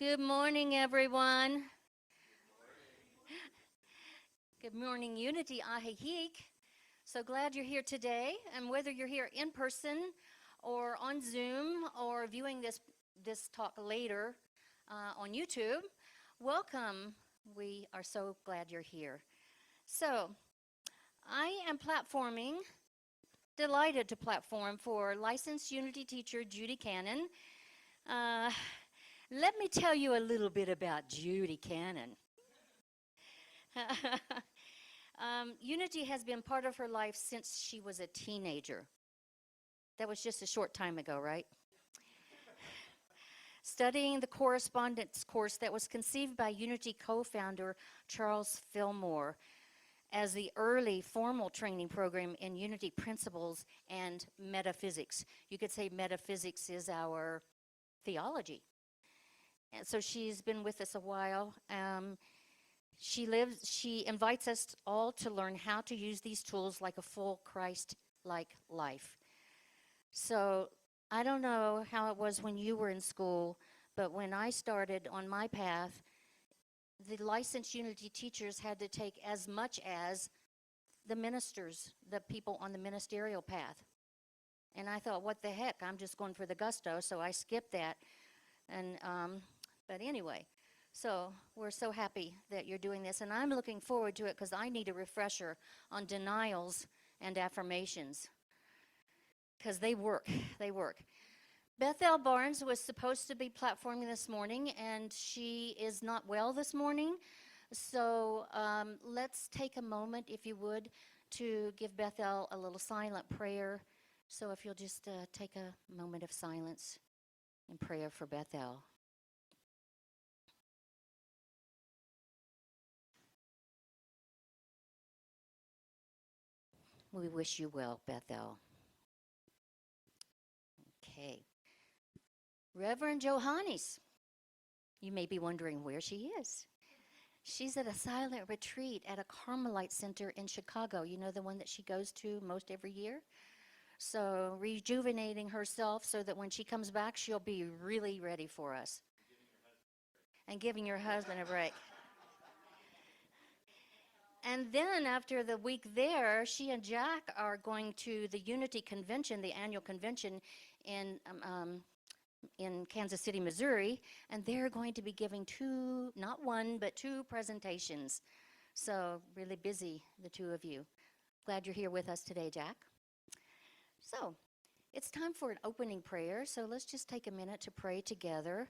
Good morning, everyone. Good morning, Unity Ajijic. So glad you're here today, and whether you're here in person or on Zoom or viewing this talk later on YouTube, welcome. We are so glad you're here. So I am delighted to platform for licensed Unity teacher Judy Cannon. Uh, Let me tell you a little bit about Judy Cannon. Unity has been part of her life since she was a teenager. That was just a short time ago, right? Studying the correspondence course that was conceived by Unity co-founder Charles Fillmore as the early formal training program in Unity principles and metaphysics. You could say metaphysics is our theology. And so she's been with us a while. She invites us all to learn how to use these tools like a full Christ-like life. So I don't know how it was when you were in school, but when I started on my path, the licensed Unity teachers had to take as much as the ministers, the people on the ministerial path. And I thought, what the heck? I'm just going for the gusto, so I skipped that. And but anyway, so we're so happy that you're doing this, and I'm looking forward to it because I need a refresher on denials and affirmations because they work. They work. Bethel Barnes was supposed to be platforming this morning, and she is not well this morning. So let's take a moment, if you would, to give Bethel a little silent prayer. So if you'll just take a moment of silence in prayer for Bethel. We wish you well, Bethel. Okay. Reverend Johannes, you may be wondering where she is. She's at a silent retreat at a Carmelite center in Chicago. You know, the one that she goes to most every year? So rejuvenating herself so that when she comes back, she'll be really ready for us. And giving your husband a break. And then after the week there, she and Jack are going to the Unity Convention, the annual convention in Kansas City, Missouri, and they're going to be giving not one, but two presentations. So really busy, the two of you. Glad you're here with us today, Jack. So it's time for an opening prayer, so let's just take a minute to pray together.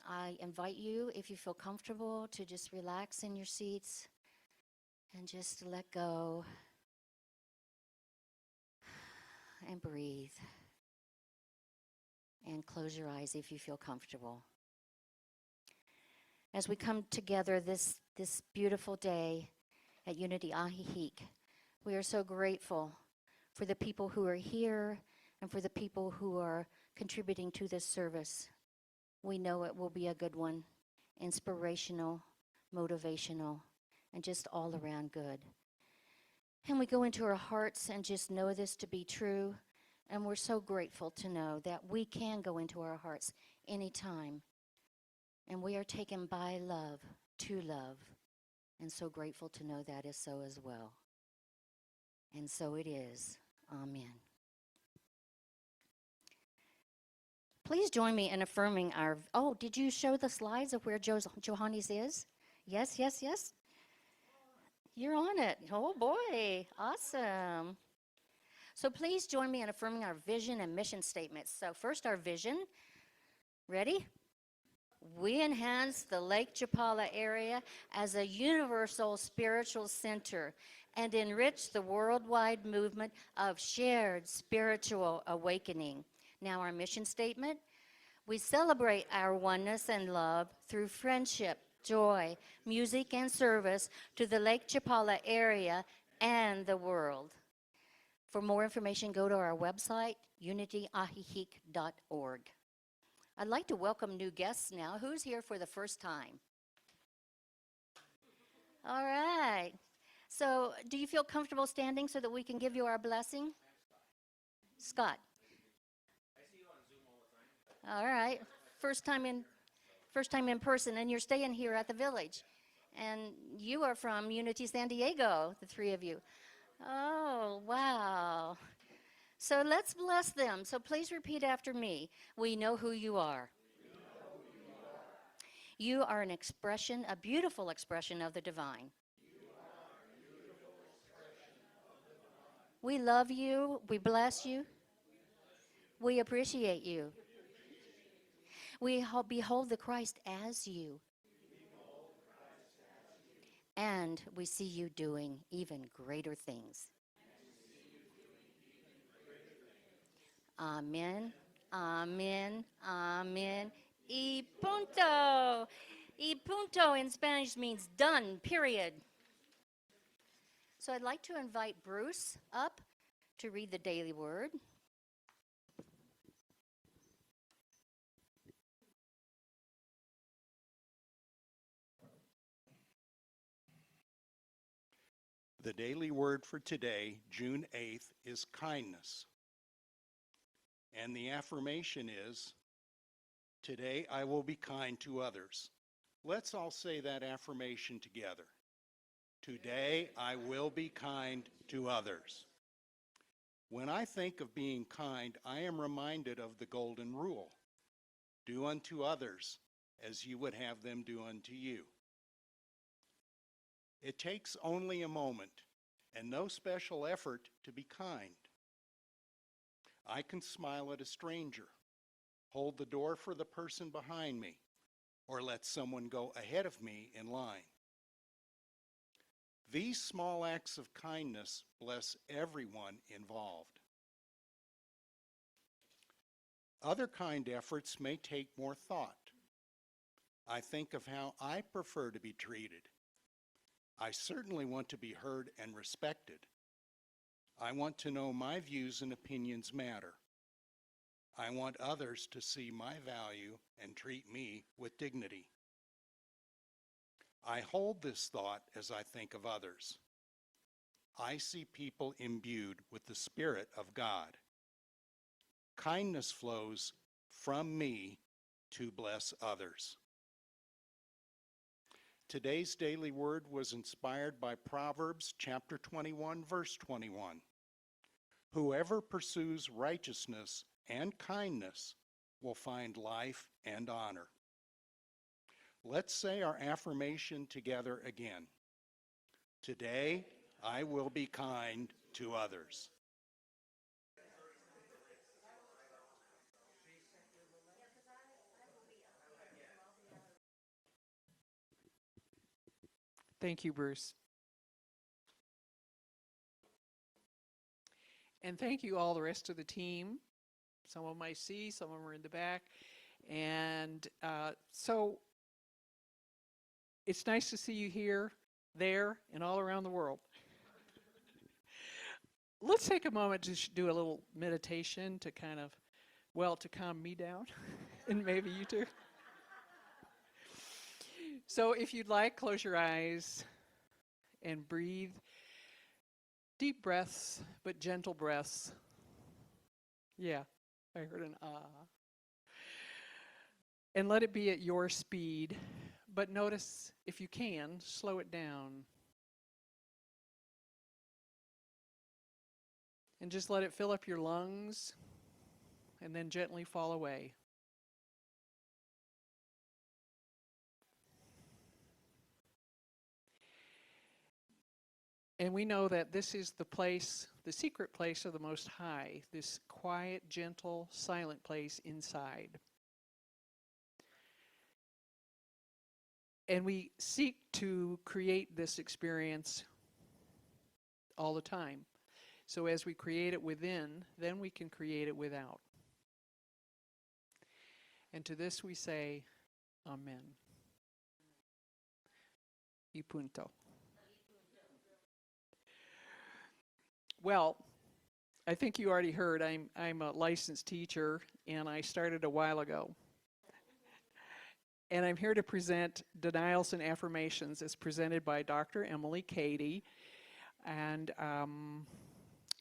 I invite you, if you feel comfortable, to just relax in your seats and just let go and breathe. And close your eyes if you feel comfortable. As we come together this beautiful day at Unity Ajijic, we are so grateful for the people who are here and for the people who are contributing to this service. We know it will be a good one, inspirational, motivational, and just all around good. And we go into our hearts and just know this to be true. And we're so grateful to know that we can go into our hearts anytime. And we are taken by love to love. And so grateful to know that is so as well. And so it is. Amen. Please join me in affirming our... Oh, did you show the slides of where Johannes is? Yes, yes, yes. You're on it. Oh, boy. Awesome. So please join me in affirming our vision and mission statements. So first, our vision. Ready? We enhance the Lake Chapala area as a universal spiritual center and enrich the worldwide movement of shared spiritual awakening. Now our mission statement. We celebrate our oneness and love through friendship, joy, music, and service to the Lake Chapala area and the world. For more information, go to our website, unityajijic.org. I'd like to welcome new guests now. Who's here for the first time? All right. So do you feel comfortable standing so that we can give you our blessing? Scott. I see you on Zoom all the time. All right. First time in First time in person, and you're staying here at the village. And you are from Unity San Diego, the three of you. Oh, wow. So let's bless them. So please repeat after me. We know who you are. You are an expression, a beautiful expression of the divine. We love you. We bless you. We appreciate you. We behold the Christ as you. And we see you doing even greater things. Amen. Amen. Amen. Y punto. Y punto in Spanish means done, period. So I'd like to invite Bruce up to read the daily word. The daily word for today, June 8th, is kindness. And the affirmation is, today I will be kind to others. Let's all say that affirmation together. Today I will be kind to others. When I think of being kind, I am reminded of the golden rule. Do unto others as you would have them do unto you. It takes only a moment and no special effort to be kind. I can smile at a stranger, hold the door for the person behind me, or let someone go ahead of me in line. These small acts of kindness bless everyone involved. Other kind efforts may take more thought. I think of how I prefer to be treated. I certainly want to be heard and respected. I want to know my views and opinions matter. I want others to see my value and treat me with dignity. I hold this thought as I think of others. I see people imbued with the Spirit of God. Kindness flows from me to bless others. Today's daily word was inspired by Proverbs chapter 21, verse 21. Whoever pursues righteousness and kindness will find life and honor. Let's say our affirmation together again. Today, I will be kind to others. Thank you, Bruce. And thank you all the rest of the team. Some of them I see, some of them are in the back. And so it's nice to see you here, there, and all around the world. Let's take a moment to do a little meditation to kind of, well, to calm me down, and maybe you too. So if you'd like, close your eyes and breathe. Deep breaths, but gentle breaths. Yeah, I heard an ah. And let it be at your speed, but notice, if you can, slow it down. And just let it fill up your lungs, and then gently fall away. And we know that this is the place, the secret place of the Most High, this quiet, gentle, silent place inside. And we seek to create this experience all the time. So as we create it within, then we can create it without. And to this we say, Amen. Y punto. Well, I think you already heard I'm a licensed teacher, and I started a while ago. And I'm here to present Denials and Affirmations as presented by Dr. Emily Cady. And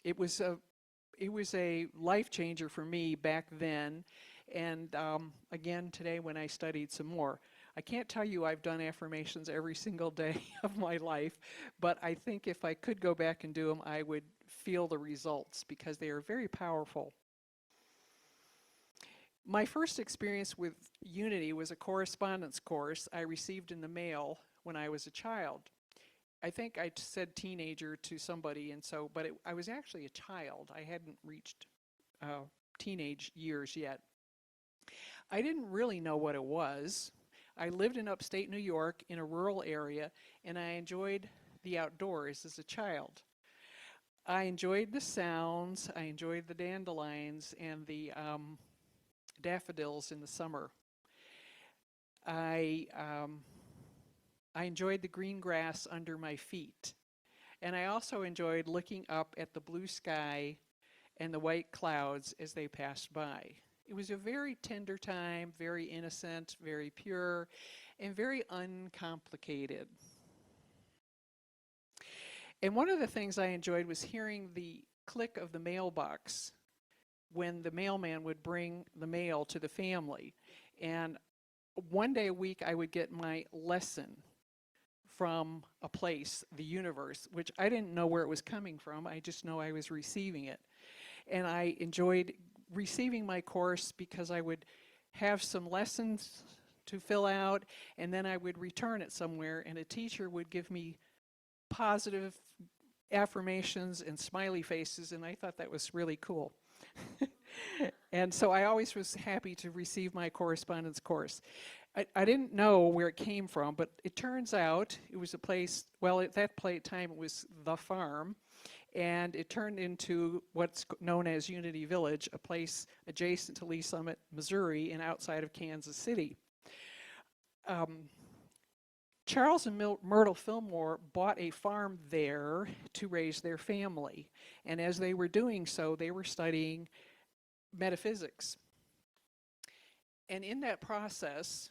it was a life changer for me back then, and again today when I studied some more. I can't tell you I've done affirmations every single day of my life, but I think if I could go back and do them, I would feel the results because they are very powerful. My first experience with Unity was a correspondence course I received in the mail when I was a child. I think I said teenager to somebody, but I was actually a child. I hadn't reached teenage years yet. I didn't really know what it was. I lived in upstate New York in a rural area, and I enjoyed the outdoors as a child. I enjoyed the sounds, I enjoyed the dandelions and the daffodils in the summer. I enjoyed the green grass under my feet. And I also enjoyed looking up at the blue sky and the white clouds as they passed by. It was a very tender time, very innocent, very pure, and very uncomplicated. And one of the things I enjoyed was hearing the click of the mailbox when the mailman would bring the mail to the family. And one day a week I would get my lesson from a place, the universe, which I didn't know where it was coming from. I just know I was receiving it. And I enjoyed receiving my course because I would have some lessons to fill out, and then I would return it somewhere, and a teacher would give me positive affirmations and smiley faces, and I thought that was really cool. And so I always was happy to receive my correspondence course. I didn't know where it came from, but it turns out it was a place, well, at that time it was the farm, and it turned into what's known as Unity Village, a place adjacent to Lee Summit, Missouri, and outside of Kansas City. Charles and Myrtle Fillmore bought a farm there to raise their family, and as they were doing so, they were studying metaphysics. And in that process,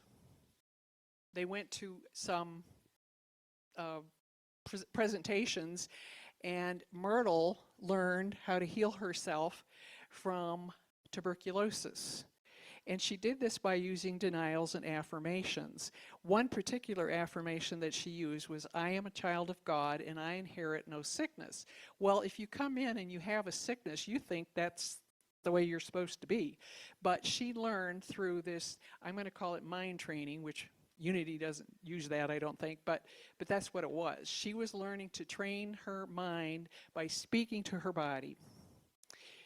they went to some presentations, and Myrtle learned how to heal herself from tuberculosis. And she did this by using denials and affirmations. One particular affirmation that she used was, I am a child of God and I inherit no sickness. Well, if you come in and you have a sickness, you think that's the way you're supposed to be. But she learned through this, I'm going to call it mind training, which Unity doesn't use that, I don't think, but that's what it was. She was learning to train her mind by speaking to her body.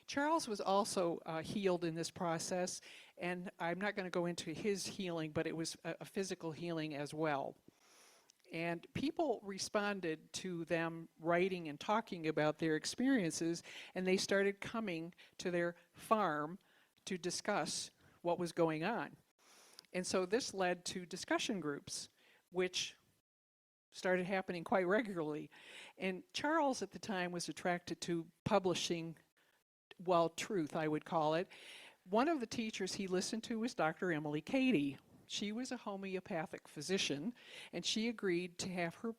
Charles was also healed in this process, and I'm not going to go into his healing, but it was a physical healing as well. And people responded to them writing and talking about their experiences, and they started coming to their farm to discuss what was going on. And so this led to discussion groups, which started happening quite regularly. And Charles at the time was attracted to publishing, well, truth, I would call it. One of the teachers he listened to was Dr. Emily Cady. She was a homeopathic physician, and she agreed to have her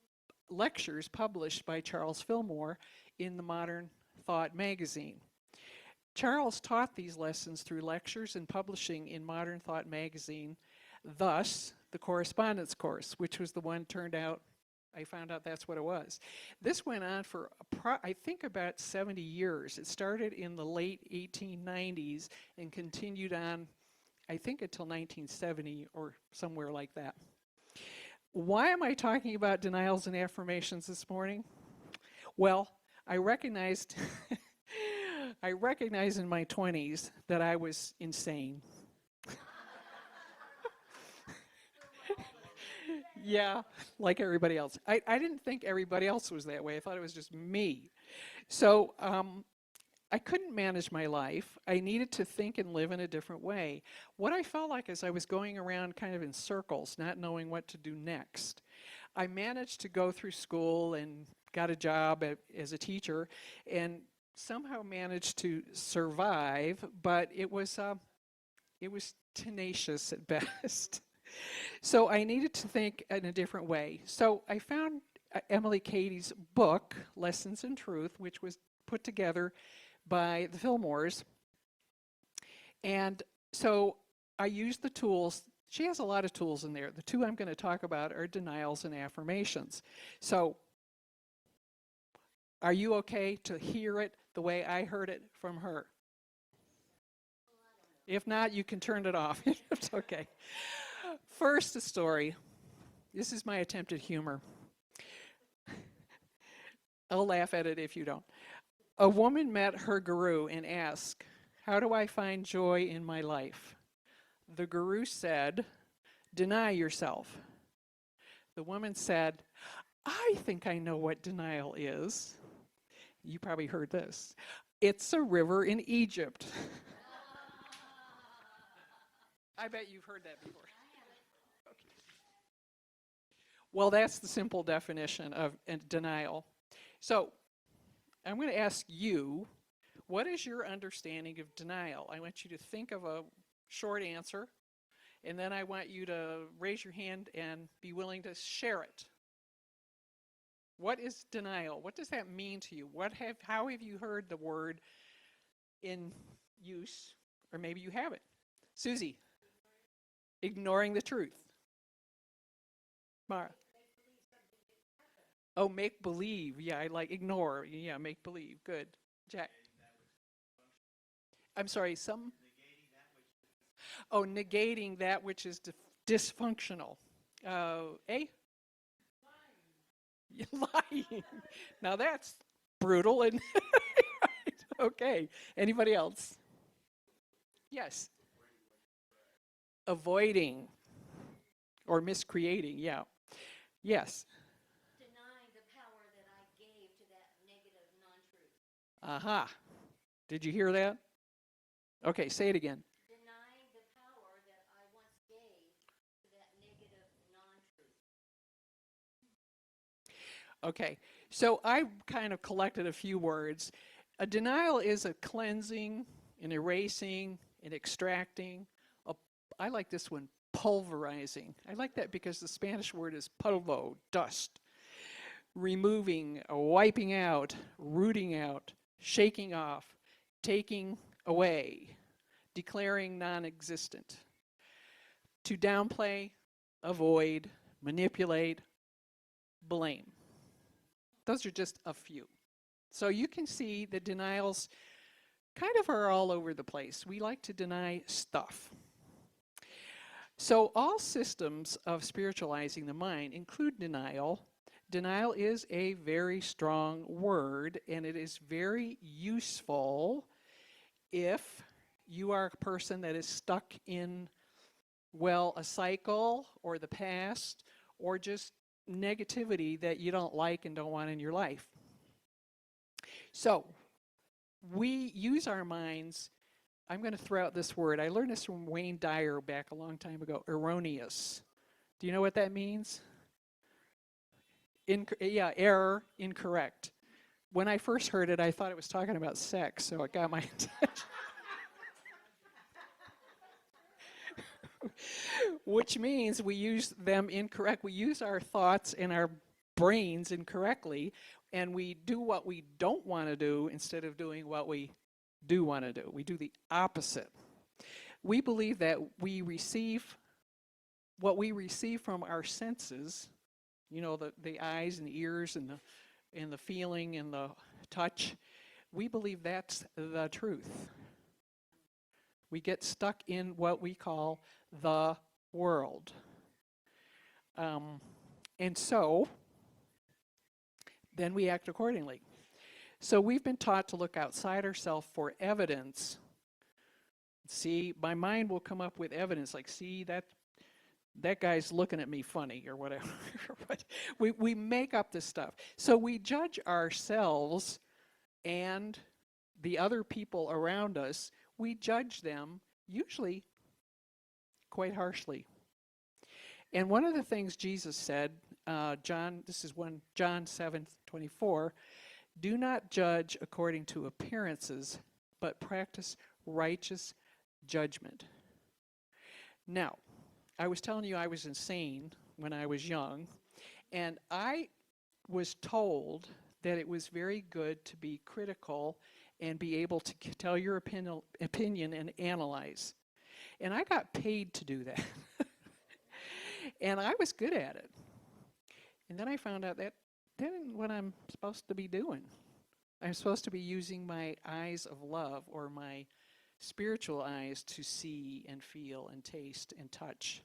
lectures published by Charles Fillmore in the Modern Thought magazine. Charles taught these lessons through lectures and publishing in Modern Thought magazine, thus the correspondence course, which was the one turned out, I found out that's what it was. This went on for, I think, about 70 years. It started in the late 1890s and continued on, I think, until 1970 or somewhere like that. Why am I talking about denials and affirmations this morning? Well, I recognized in my 20s that I was insane. Yeah, like everybody else. I didn't think everybody else was that way. I thought it was just me. So I couldn't manage my life. I needed to think and live in a different way. What I felt like is I was going around kind of in circles, not knowing what to do next. I managed to go through school and got a job as a teacher and somehow managed to survive, but it was tenacious at best. So I needed to think in a different way. So I found Emily Cady's book, Lessons in Truth, which was put together by the Fillmores. And so I used the tools She has a lot of tools in there. The two I'm going to talk about are denials and affirmations. So, are you okay to hear it the way I heard it from her? If not, you can turn it off. It's okay. First, a story. This is my attempt at humor. I'll laugh at it if you don't. A woman met her guru and asked, "How do I find joy in my life?" The guru said, "Deny yourself." The woman said, "I think I know what denial is." You probably heard this. "It's a river in Egypt." I bet you've heard that before. Okay. Well, that's the simple definition of denial. So I'm going to ask you, what is your understanding of denial? I want you to think of a short answer, and then I want you to raise your hand and be willing to share it. What is denial? What does that mean to you? How have you heard the word in use, or maybe you haven't? Susie, ignoring the truth. Mara. Oh, make believe. Yeah, I like ignore. Yeah, make believe. Good. Jack. I'm sorry, some? Oh, negating that which is dysfunctional. A? Lying. Now that's brutal. And okay. Anybody else? Yes. Avoiding or miscreating. Yeah. Yes. Denying the power that I gave to that negative non-truth. Aha. Did you hear that? Okay, say it again. Denying the power that I once gave to that negative non-truth. Okay, so I kind of collected a few words. A denial is a cleansing, an erasing, an extracting. I like this one, pulverizing. I like that because the Spanish word is polvo, dust. Removing, wiping out, rooting out, shaking off, taking away, declaring non-existent. To downplay, avoid, manipulate, blame. Those are just a few. So you can see the denials kind of are all over the place. We like to deny stuff. So all systems of spiritualizing the mind include denial. Denial is a very strong word, and it is very useful if you are a person that is stuck in, well, a cycle or the past or just negativity that you don't like and don't want in your life. So we use our minds. I'm going to throw out this word. I learned this from Wayne Dyer back a long time ago, erroneous. Do you know what that means? Error, incorrect. When I first heard it, I thought it was talking about sex, so it got my attention. Which means we use them incorrect. We use our thoughts and our brains incorrectly, and we do what we don't want to do instead of doing what we do want to do. We do the opposite. We believe that we receive what we receive from our senses, you know, the eyes and the ears and the feeling and the touch. We believe that's the truth. We get stuck in what we call the world. And so, then we act accordingly. So we've been taught to look outside ourselves for evidence. See, my mind will come up with evidence like, see, that guy's looking at me funny or whatever. we make up this stuff. So we judge ourselves and the other people around us. We judge them usually quite harshly. And one of the things Jesus said, John 7:24, do not judge according to appearances, but practice righteous judgment. Now, I was telling you I was insane when I was young, and I was told that it was very good to be critical and be able to tell your opinion and analyze. And I got paid to do that. And I was good at it. And then I found out that isn't what I'm supposed to be doing. I'm supposed to be using my eyes of love, or my spiritual eyes, to see and feel and taste and touch.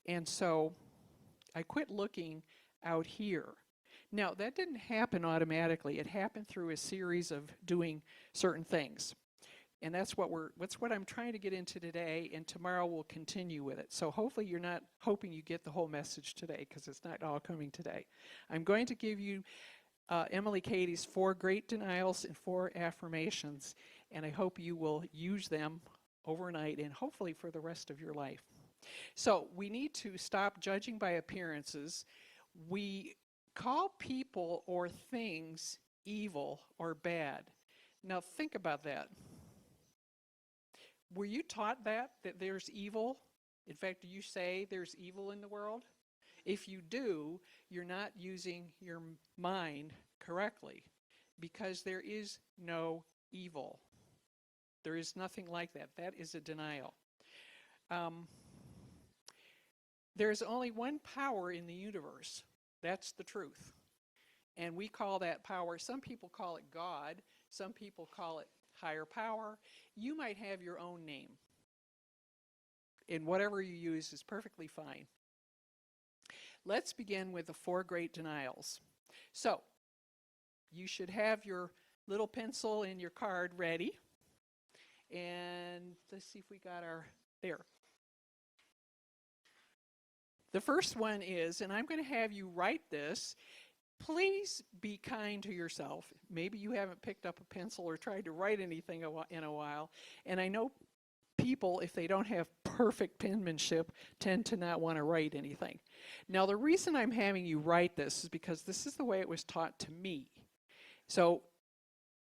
And so I quit looking out here. Now, that didn't happen automatically. It happened through a series of doing certain things. And that's what I'm trying to get into today, and tomorrow we'll continue with it. So hopefully you're not hoping you get the whole message today, because it's not all coming today. I'm going to give you Emily Cady's 4 great denials and 4 affirmations, and I hope you will use them overnight and hopefully for the rest of your life. So we need to stop judging by appearances. We call people or things evil or bad. Now think about that. Were you taught that there's evil? In fact, do you say there's evil in the world? If you do, you're not using your mind correctly, because there is no evil. There is nothing like that. That is a denial. There's only one power in the universe. That's the truth. And we call that power, some people call it God, some people call it higher power. You might have your own name. And whatever you use is perfectly fine. Let's begin with the 4 great denials. So, you should have your little pencil and your card ready. And let's see if we got there. The first one is, and I'm going to have you write this, please be kind to yourself. Maybe you haven't picked up a pencil or tried to write anything in a while. And I know people, if they don't have perfect penmanship, tend to not want to write anything. Now, the reason I'm having you write this is because this is the way it was taught to me. So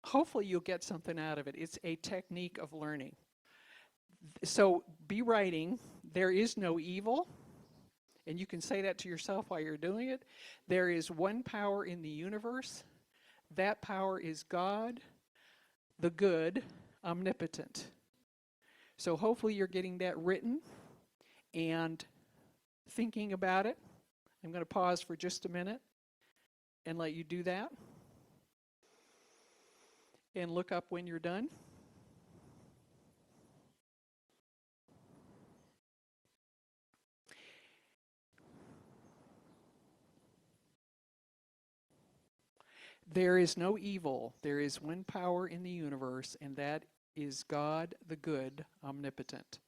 hopefully you'll get something out of it. It's a technique of learning. So be writing, there is no evil. And you can say that to yourself while you're doing it. There is one power in the universe. That power is God, the good, omnipotent. So hopefully you're getting that written and thinking about it. I'm going to pause for just a minute and let you do that. And look up when you're done. There is no evil. There is one power in the universe, and that is God, the good, omnipotent.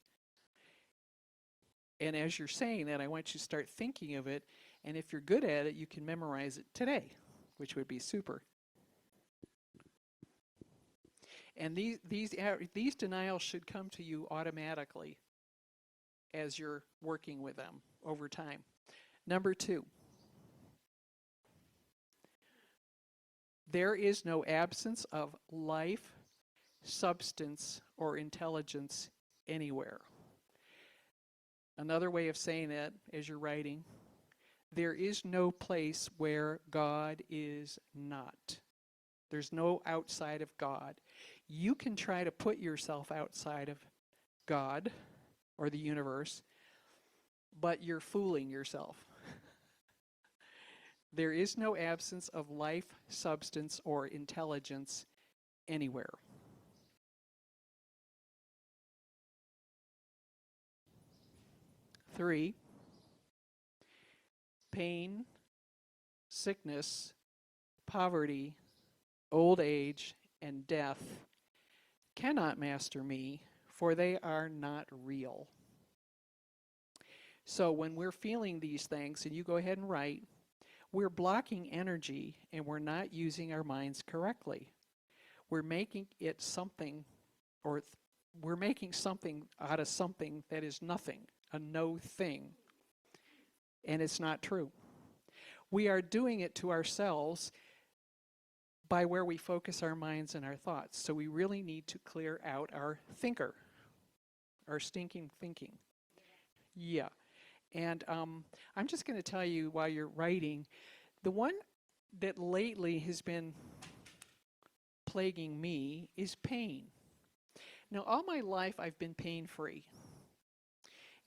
And as you're saying that, I want you to start thinking of it, and if you're good at it, you can memorize it today, which would be super. And these denials should come to you automatically as you're working with them over time. Number 2. There is no absence of life, substance, or intelligence anywhere. Another way of saying that, as you're writing, there is no place where God is not. There's no outside of God. You can try to put yourself outside of God or the universe, but you're fooling yourself. There is no absence of life, substance, or intelligence anywhere. Three, pain, sickness, poverty, old age, and death cannot master me, for they are not real. So when we're feeling these things, and you go ahead and write, we're blocking energy and we're not using our minds correctly. We're making it something, or we're making something out of something that is nothing, a no thing. And it's not true. We are doing it to ourselves by where we focus our minds and our thoughts. So we really need to clear out our thinker, our stinking thinking. Yeah. And I'm just going to tell you while you're writing, the one that lately has been plaguing me is pain. Now, all my life I've been pain-free.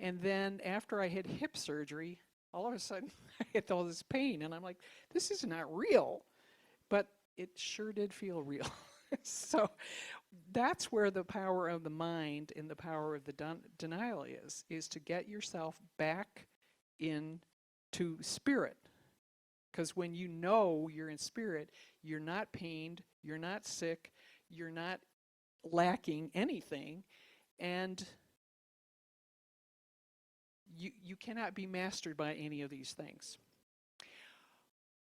And then after I had hip surgery, all of a sudden I had all this pain, and I'm like, this is not real. But it sure did feel real. So that's where the power of the mind and the power of the denial is to get yourself back into spirit. Because when you know you're in spirit, you're not pained, you're not sick, you're not lacking anything, and you cannot be mastered by any of these things.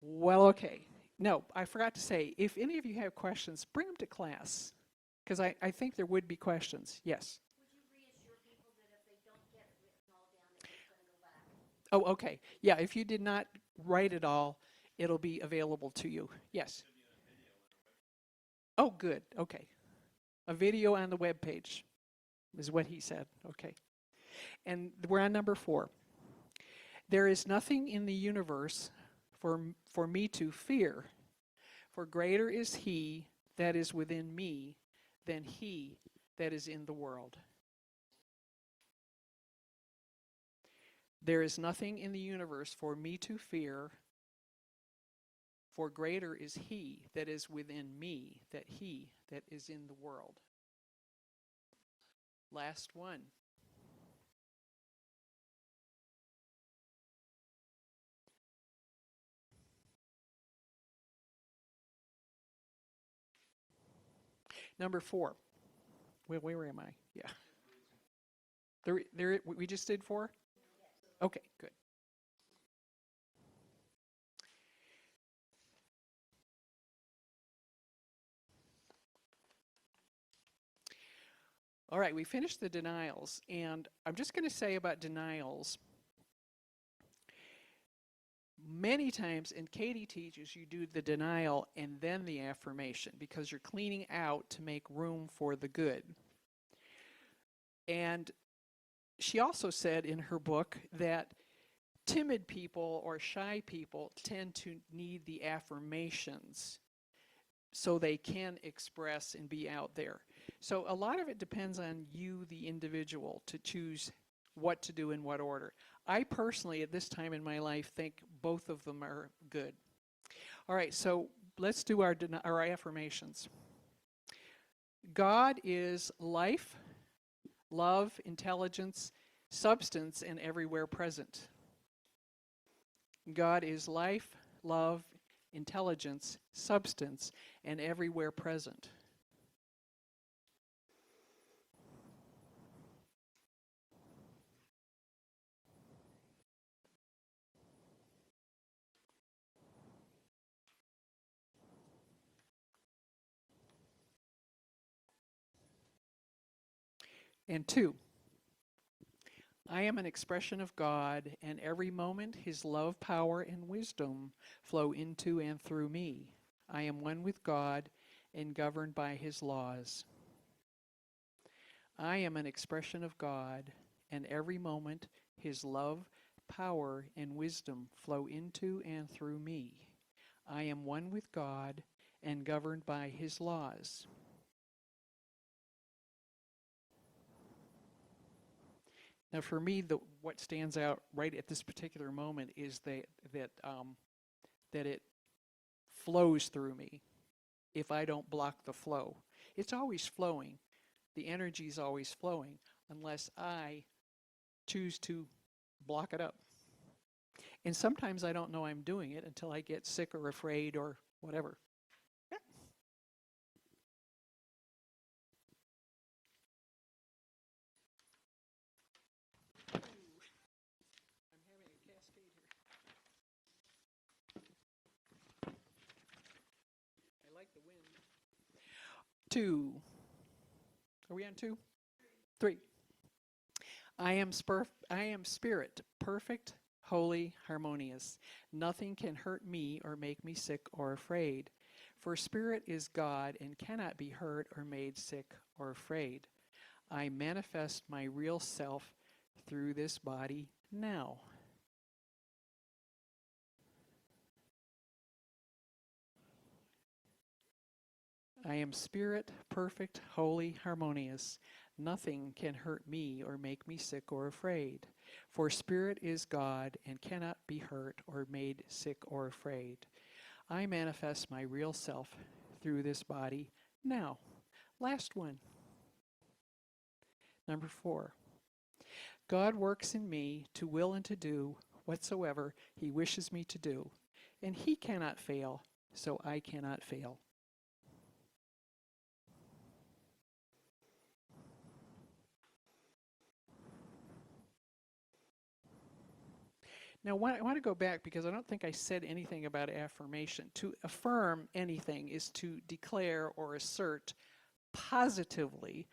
Well, okay. No, I forgot to say, if any of you have questions, bring them to class, because I think there would be questions. Yes? Would you reassure people that if they don't get it written all down, that it's going to go back? Oh, okay. Yeah, if you did not write it all, it'll be available to you. Yes? Oh, good. Okay. A video on the web page is what he said. Okay. And we're on number 4. There is nothing in the universe for me to fear, for greater is he that is within me than he that is in the world. There is nothing in the universe for me to fear, for greater is he that is within me than he that is in the world. Last one. Number 4. Where am I? Yeah. We just did 4? Okay, good. All right, we finished the denials, and I'm just going to say about denials, many times, and Katie teaches, you do the denial and then the affirmation because you're cleaning out to make room for the good. And she also said in her book that timid people or shy people tend to need the affirmations so they can express and be out there. So a lot of it depends on you, the individual, to choose what to do in what order. I personally, at this time in my life, think both of them are good. All right, so let's do our affirmations. God is life, love, intelligence, substance, and everywhere present. God is life, love, intelligence, substance, and everywhere present. And 2, I am an expression of God, and every moment his love, power, and wisdom flow into and through me. I am one with God and governed by his laws. I am an expression of God, and every moment his love, power, and wisdom flow into and through me. I am one with God and governed by his laws. Now, for me, what stands out right at this particular moment is that it flows through me. If I don't block the flow, it's always flowing. The energy is always flowing, unless I choose to block it up. And sometimes I don't know I'm doing it until I get sick or afraid or whatever. I'm having a cascade here. I like the wind. 2. Are we on 2? 3. I am spirit, perfect, holy, harmonious. Nothing can hurt me or make me sick or afraid. For spirit is God and cannot be hurt or made sick or afraid. I manifest my real self through this body now. I am spirit, perfect, holy, harmonious. Nothing can hurt me or make me sick or afraid. For spirit is God and cannot be hurt or made sick or afraid. I manifest my real self through this body now. Last one. Number 4. God works in me to will and to do whatsoever he wishes me to do, and he cannot fail, so I cannot fail. Now, I want to go back because I don't think I said anything about affirmation. To affirm anything is to declare or assert positively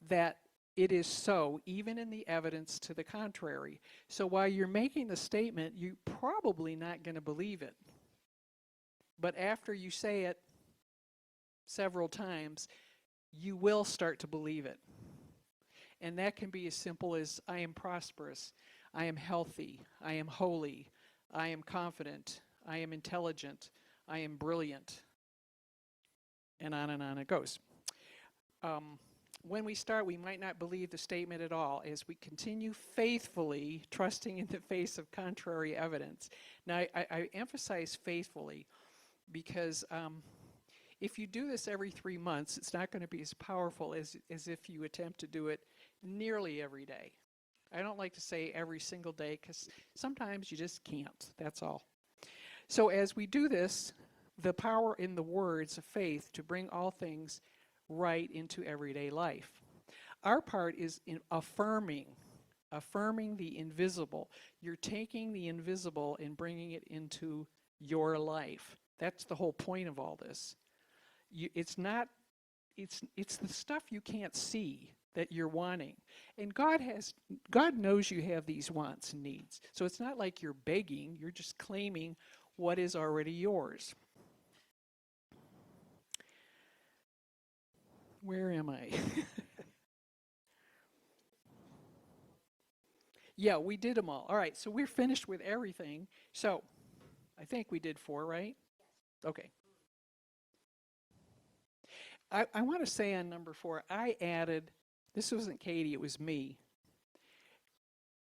that it is so, even in the evidence to the contrary. So while you're making the statement, you're probably not going to believe it. But after you say it several times, you will start to believe it. And that can be as simple as, I am prosperous, I am healthy, I am holy, I am confident, I am intelligent, I am brilliant, and on it goes. When we start, we might not believe the statement at all as we continue faithfully trusting in the face of contrary evidence. Now, I emphasize faithfully because if you do this every 3 months, it's not going to be as powerful as if you attempt to do it nearly every day. I don't like to say every single day because sometimes you just can't. That's all. So as we do this, the power in the words of faith to bring all things right into everyday life. Our part is in affirming the invisible. You're taking the invisible and bringing it into your life. That's the whole point of all this. It's the stuff you can't see that you're wanting. And God knows you have these wants and needs. So it's not like you're begging, you're just claiming what is already yours. Where am I? Yeah, we did them all. All right, so we're finished with everything. So I think we did 4, right? Okay. I want to say on number 4, I added, this wasn't Katie, it was me.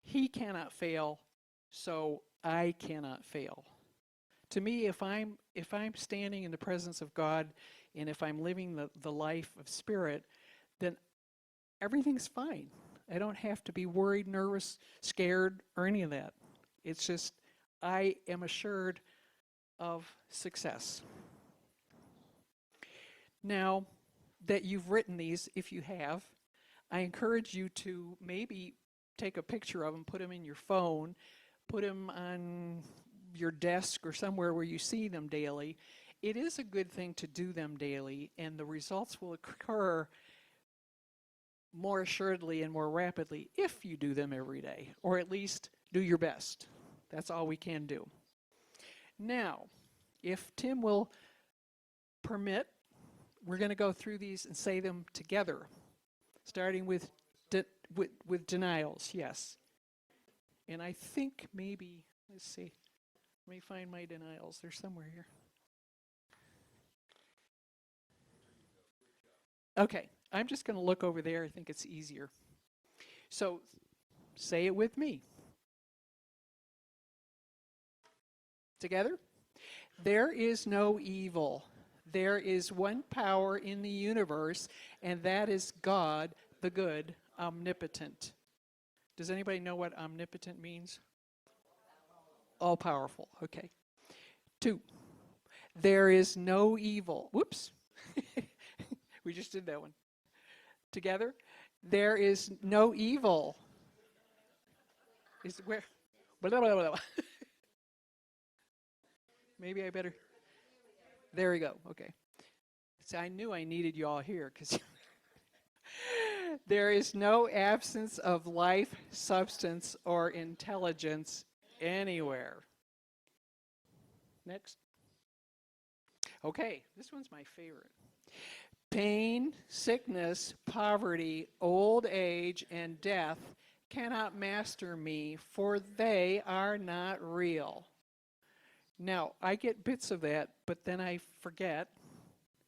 He cannot fail, so I cannot fail. To me, if I'm standing in the presence of God and if I'm living the life of spirit, then everything's fine. I don't have to be worried, nervous, scared, or any of that. It's just I am assured of success. Now that you've written these, if you have, I encourage you to maybe take a picture of them, put them in your phone, put them on your desk or somewhere where you see them daily. It is a good thing to do them daily, and the results will occur more assuredly and more rapidly if you do them every day, or at least do your best. That's all we can do. Now, if Tim will permit, we're going to go through these and say them together, starting with denials, yes. And I think maybe, let's see, let me find my denials. They're somewhere here. Okay, I'm just going to look over there. I think it's easier. So say it with me. Together? There is no evil. There is one power in the universe, and that is God, the good, omnipotent. Does anybody know what omnipotent means? All powerful. Okay. 2. There is no evil. Whoops. We just did that one. Together. There is no evil. Is where? Blah, blah, blah, blah. Maybe I better. There we go. Okay. So I knew I needed you all here because there is no absence of life, substance, or intelligence anywhere. Next. Okay, this one's my favorite. Pain, sickness, poverty, old age, and death cannot master me, for they are not real. Now, I get bits of that, but then I forget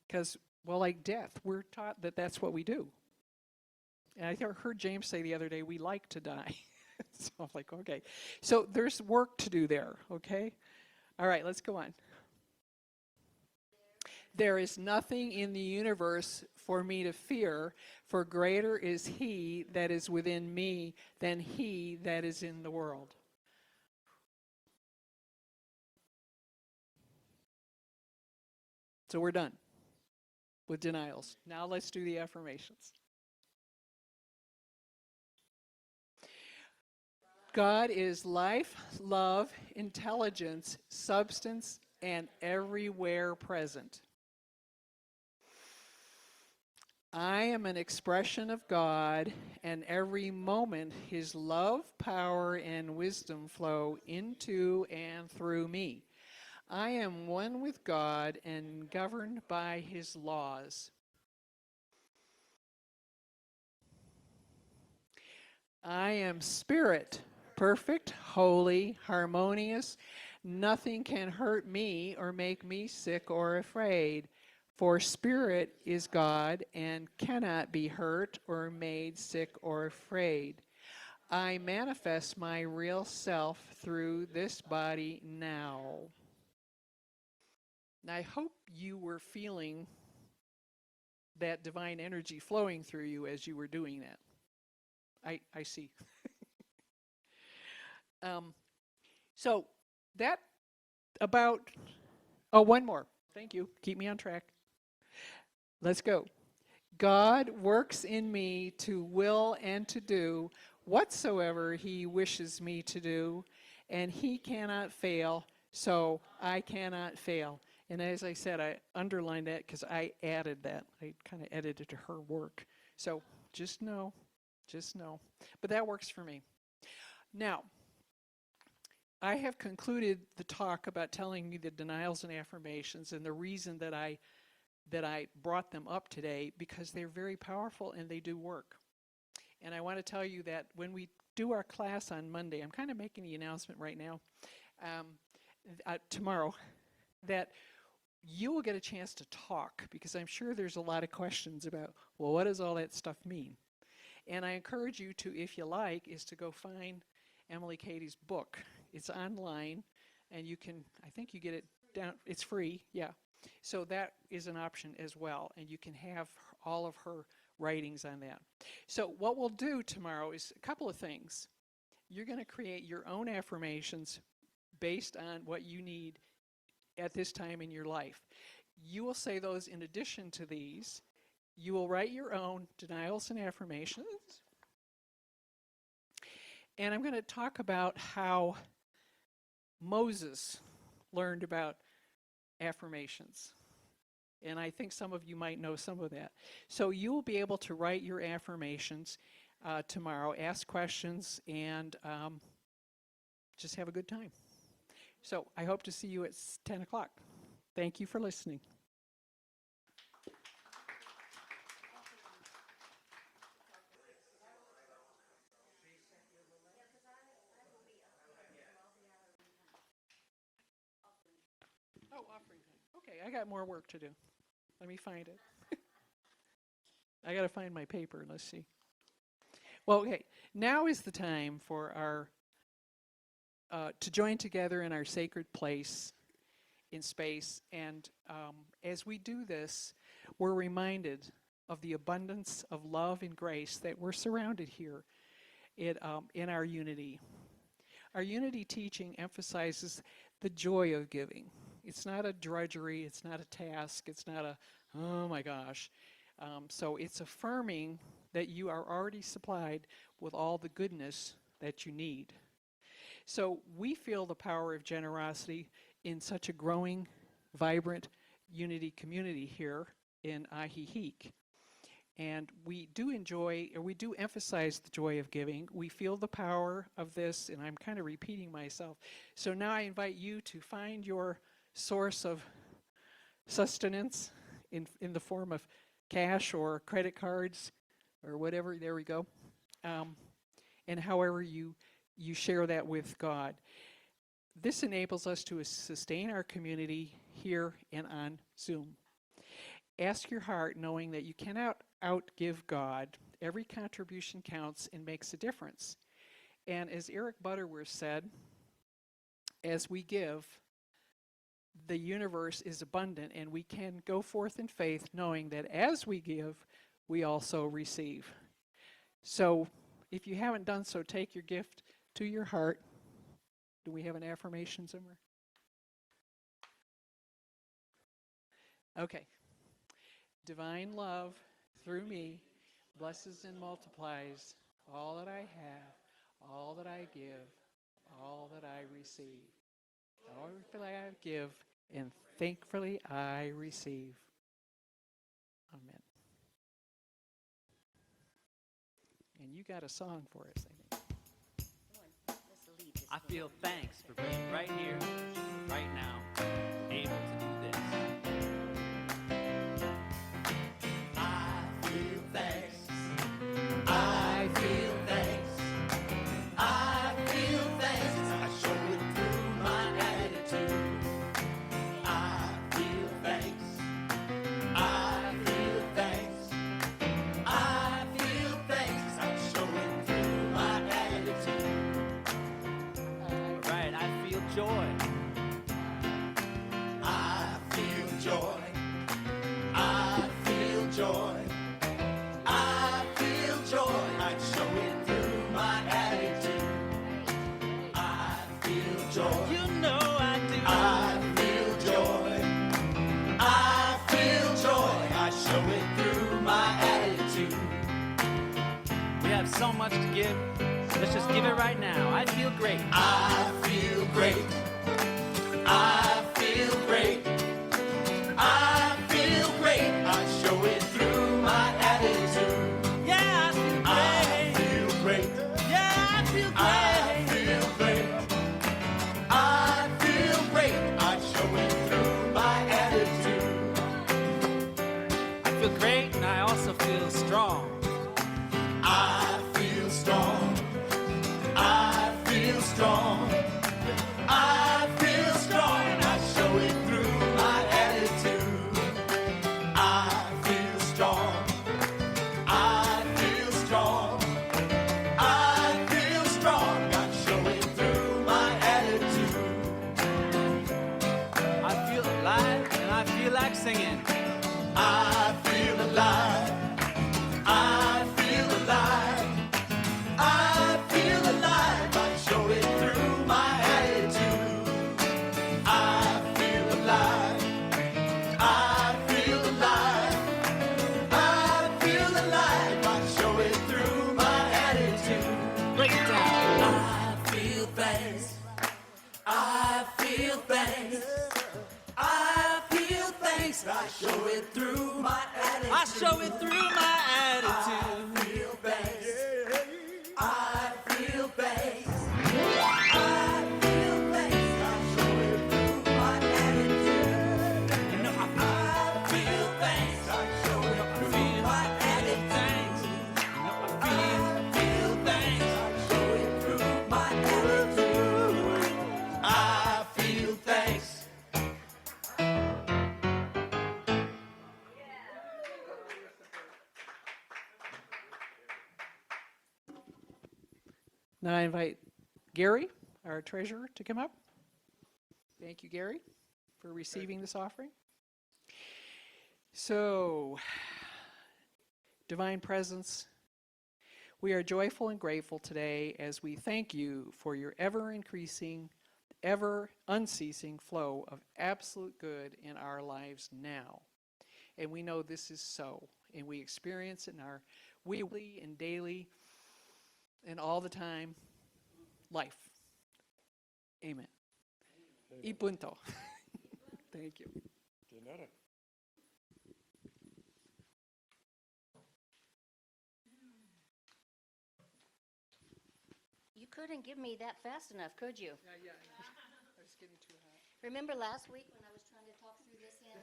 because, well, like death, we're taught that that's what we do. And I heard James say the other day, we like to die. So I'm like, okay. So there's work to do there, okay? All right, let's go on. There is nothing in the universe for me to fear, for greater is he that is within me than he that is in the world. So we're done with denials. Now let's do the affirmations. God is life, love, intelligence, substance, and everywhere present. I am an expression of God, and every moment his love, power, and wisdom flow into and through me. I am one with God and governed by his laws. I am spirit, perfect, holy, harmonious. Nothing can hurt me or make me sick or afraid. For spirit is God and cannot be hurt or made sick or afraid. I manifest my real self through this body now. Now, I hope you were feeling that divine energy flowing through you as you were doing that. I see. So that about, oh, one more. Thank you. Keep me on track. Let's go. God works in me to will and to do whatsoever he wishes me to do, and he cannot fail, so I cannot fail. And as I said, I underlined that because I added that. I kind of edited her work. So just know. But that works for me. Now, I have concluded the talk about telling you the denials and affirmations and the reason that I brought them up today, because they're very powerful and they do work. And I want to tell you that when we do our class on Monday, I'm kind of making the announcement right now, tomorrow, that you will get a chance to talk, because I'm sure there's a lot of questions about, well, what does all that stuff mean? And I encourage you to, if you like, is to go find Emily Katie's book. It's online, and you can, I think you get it down, it's free, yeah. So that is an option as well, and you can have all of her writings on that. So what we'll do tomorrow is a couple of things. You're going to create your own affirmations based on what you need at this time in your life. You will say those in addition to these. You will write your own denials and affirmations. And I'm going to talk about how Moses learned about affirmations. And I think some of you might know some of that. So you will be able to write your affirmations tomorrow, ask questions, and just have a good time. So I hope to see you at 10 o'clock. Thank you for listening. Oh, offering time. Okay, I got more work to do. Let me find it. I got to find my paper. Let's see. Well, okay. Now is the time for our to join together in our sacred place in space. And as we do this, we're reminded of the abundance of love and grace that we're surrounded here in our unity. Our unity teaching emphasizes the joy of giving. It's not a drudgery, it's not a task, it's not a, oh my gosh. So it's affirming that you are already supplied with all the goodness that you need. So we feel the power of generosity in such a growing, vibrant unity community here in Ajijic. And we do emphasize the joy of giving. We feel the power of this, and I'm kind of repeating myself. So now I invite you to find your source of sustenance in the form of cash or credit cards or whatever. There we go. And however you share that with God. This enables us to sustain our community here and on Zoom. Ask your heart, knowing that you cannot outgive God. Every contribution counts and makes a difference. And as Eric Butterworth said, as we give, the universe is abundant, and we can go forth in faith knowing that as we give, we also receive. So if you haven't done so, take your gift to your heart. Do we have an affirmation somewhere? Okay. Divine love through me blesses and multiplies all that I have, all that I give, all that I receive. Joyfully I give, and thankfully I receive. Amen. And you got a song for us, I think. I feel thanks for being right here, right now, able to do this. I feel thanks. I feel thanks. I feel thanks. I show it through my attitude. I feel thanks. I feel thanks. I feel thanks. I show it through my attitude. All right, I feel joy. I feel joy. I feel joy. I feel joy. I show it through my attitude. I feel joy. You know I do. I feel joy. I feel joy. I show it through my attitude. We have so much to give. Let's just give it right now. I feel great. I feel great. I feel great. I feel great. I show it through my attitude. Yeah, I feel great. Yeah, I feel great. I feel great. I feel great. I show it through my attitude. I feel great, and I also feel strong. I feel strong. I feel strong. I feel strong, and I show it through my attitude. I feel strong. I feel strong. I feel strong. I show it through my attitude. I feel alive, and I feel like singing. I feel alive. I feel alive. I feel alive. I show it through my attitude. I feel alive. I feel alive. I feel alive. I show it through my attitude. Break it down. I feel thanks. I feel thanks. I feel thanks. I show it through my attitude. I show it through my attitude. I feel thanks. I feel thanks. I feel thanks. I show it through my attitude. You know, I feel thanks. I show it through my attitude. You know, I feel thanks. I show it through my attitude. I feel thanks. Now I invite Gary, our treasurer, to come up. Thank you, Gary, for receiving this offering. So, Divine Presence, we are joyful and grateful today as we thank you for your ever-increasing, ever-unceasing flow of absolute good in our lives now. And we know this is so, and we experience it in our weekly and daily and all the time life. Amen. Y punto. Thank you. De nada. You couldn't give me that fast enough, could you? Yeah. I was getting too hot. Remember last week when I was trying to talk through this end?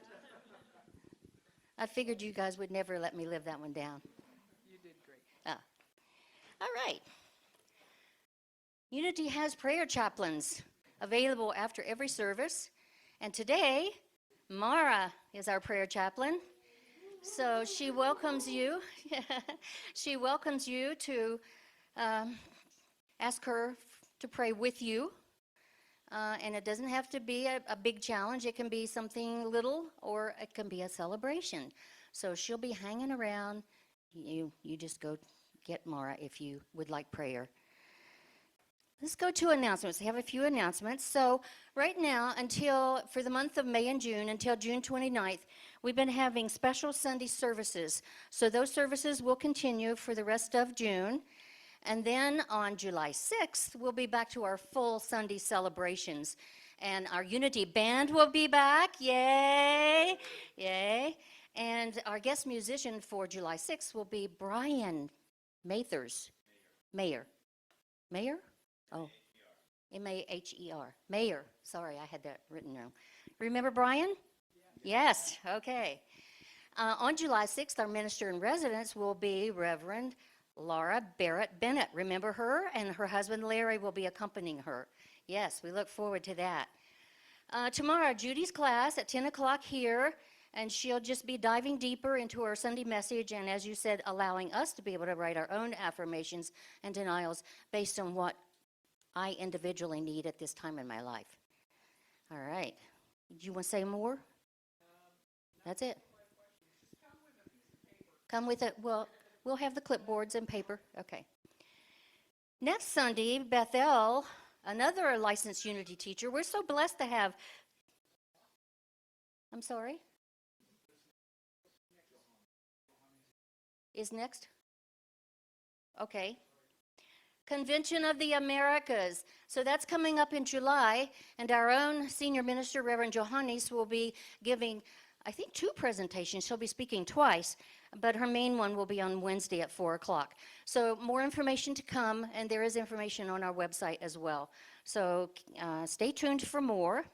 I figured you guys would never let me live that one down. You did great. All right. Unity has prayer chaplains available after every service. And today, Mara is our prayer chaplain. So she welcomes you. She welcomes you to ask her to pray with you. And it doesn't have to be a big challenge. It can be something little or it can be a celebration. So she'll be hanging around. You just go get Mara if you would like prayer. Let's go to announcements. I have a few announcements. So right now, for the month of May and June, until June 29th, we've been having special Sunday services. So those services will continue for the rest of June. And then on July 6th, we'll be back to our full Sunday celebrations. And our Unity band will be back. Yay! Yay! And our guest musician for July 6th will be Brian Mathers. Mayer. Mayer? Oh, M-A-H-E-R. Mayer. Sorry, I had that written wrong. Remember Brian? Yes, okay. On July 6th, our minister in residence will be Reverend Laura Barrett Bennett. Remember her? And her husband Larry will be accompanying her. Yes, we look forward to that. Tomorrow, Judy's class at 10 o'clock here, and she'll just be diving deeper into our Sunday message and, as you said, allowing us to be able to write our own affirmations and denials based on what I individually need at this time in my life. All right. Do you want to say more? That's it. Come with it. Well, we'll have the clipboards and paper. Okay. Next Sunday, Bethel, another licensed Unity teacher. We're so blessed to have. I'm sorry? Is next? Okay. Convention of the Americas. So that's coming up in July, and our own senior minister, Reverend Johannes, will be giving, I think, 2 presentations. She'll be speaking twice, but her main one will be on Wednesday at 4 o'clock. So more information to come, and there is information on our website as well. So stay tuned for more.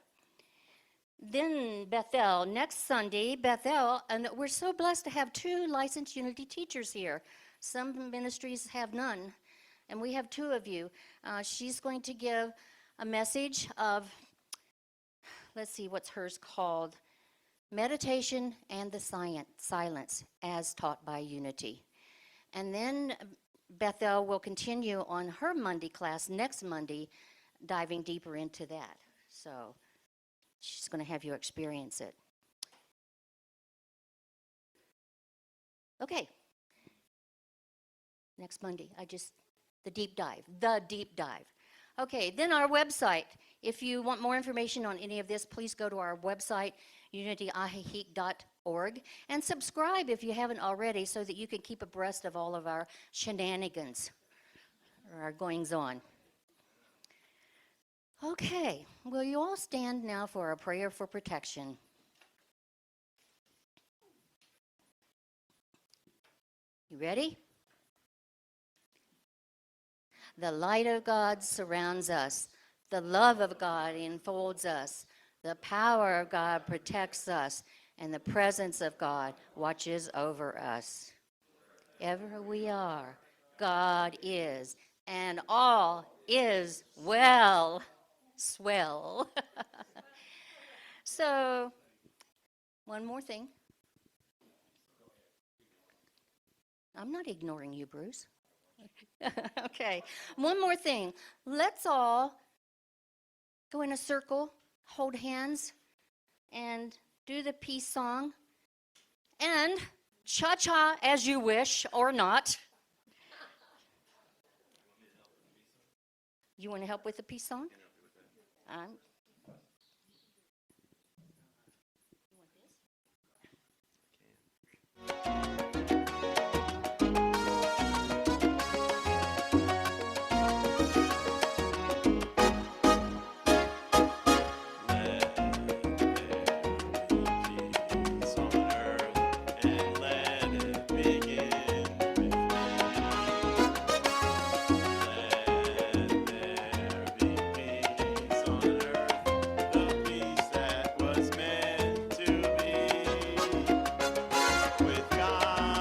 Then Bethel, next Sunday, Bethel, and we're so blessed to have 2 licensed Unity teachers here. Some ministries have none. And we have 2 of you. She's going to give a message of, let's see, what's hers called? Meditation and the Silence as taught by Unity. And then Bethel will continue on her Monday class next Monday, diving deeper into that. So she's going to have you experience it. Okay. Next Monday, the deep dive. Okay, then our website. If you want more information on any of this, please go to our website, unityajijic.org, and subscribe if you haven't already so that you can keep abreast of all of our shenanigans, or our goings-on. Okay, will you all stand now for a prayer for protection? You ready? The light of God surrounds us. The love of God enfolds us. The power of God protects us. And the presence of God watches over us. Ever we are, God is, and all is well. Swell. So, one more thing. I'm not ignoring you, Bruce. Okay, one more thing. Let's all go in a circle, hold hands, and do the peace song. And cha-cha as you wish or not. You want to help with the peace song? With God.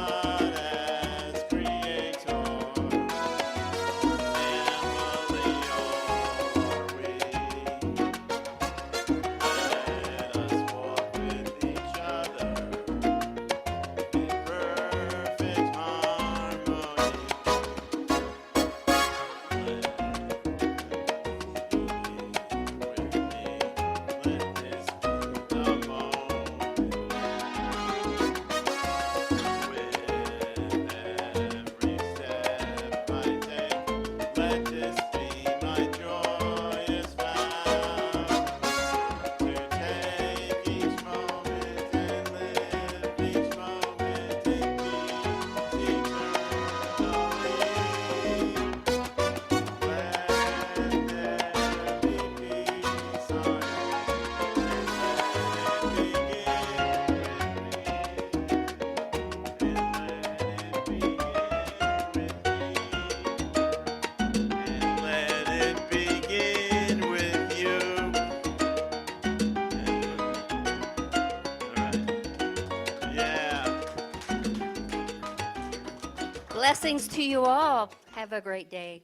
Blessings to you all. Have a great day.